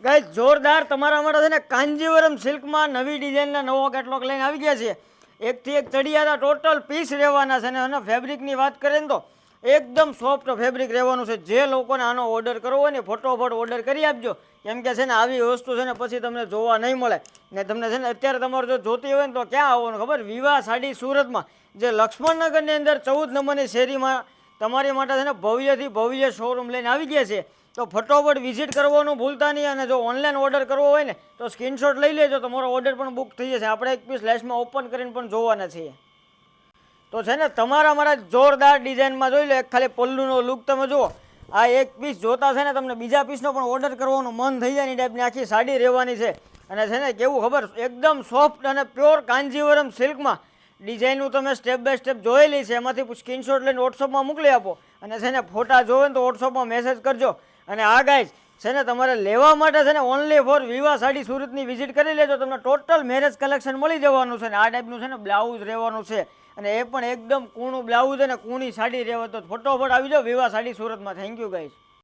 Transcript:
Guys જોરદાર તમારા માટે છે ને કાંજીવરમ સિલ્કમાં નવી ડિઝાઇનના નવો કેટલોગ લઈને આવી ગયા છે. એકથી એક ચડિયાતા ટોટલ પીસ રહેવાના છે અને ફેબ્રિકની વાત કરીએ ને તો એકદમ સોફ્ટ ફેબ્રિક રહેવાનું છે. જે લોકોને આનો ઓર્ડર કરવો હોય ને ફટોફટ ઓર્ડર કરી આપજો, કેમ કે છે ને આવી વસ્તુ છે ને પછી તમને જોવા નહીં મળે ને. તમને છે ને અત્યારે તમારે જો જોતી હોય ને તો ક્યાં આવવાનું ખબર? વિવાહ સાડી સુરતમાં, જે લક્ષ્મણનગરની અંદર 14 નંબરની શેરીમાં તમારી માટે છે ને ભવ્યથી ભવ્ય શોરૂમ લઈને આવી ગયા છે. તો ફટોફટ વિઝિટ કરવાનું ભૂલતા નહીં. અને જો ઓનલાઈન ઓર્ડર કરવો હોય ને તો સ્ક્રીનશોટ લઈ લેજો, તમારો ઓર્ડર પણ બુક થઈ જશે. આપણે એક પીસ લેસમાં ઓપન કરીને પણ જોવાના છીએ. તો છે ને તમારા મારા જોરદાર ડિઝાઇનમાં જોઈ લો. એક ખાલી પલ્લુનો લુક તમે જુઓ. આ એક પીસ જોતા છે ને તમને બીજા પીસનો પણ ઓર્ડર કરવાનું મન થઈ જાય. એ ટાઈપની આખી સાડી રહેવાની છે. અને છે ને કેવું ખબર, એકદમ સોફ્ટ અને પ્યોર કાંજીવરમ સિલ્કમાં ડિઝાઇનનું તમે સ્ટેપ બાય સ્ટેપ જોયેલી છે. એમાંથી સ્ક્રીનશોટ લઈને વોટ્સઅપમાં મોકલી આપો. અને છે ને ફોટા જોવે ને તો વોટ્સઅપમાં મેસેજ કરજો. અને આ ગાઈઝ છે ને તમારે લેવા માટે છે ને ઓનલી ફોર વિવાહ સાડી સુરતની વિઝિટ કરી લેજો. તમને ટોટલ મેરેજ કલેક્શન મળી જવાનું છે. ને આ ટાઈપનું છે ને બ્લાઉઝ રહેવાનું છે. અને એ પણ એકદમ કૂણું બ્લાઉઝ અને કૂણી સાડી રહેવા. તો ફટોફટ આવી જાઓ વિવાહ સાડી સુરતમાં. Thank you guys.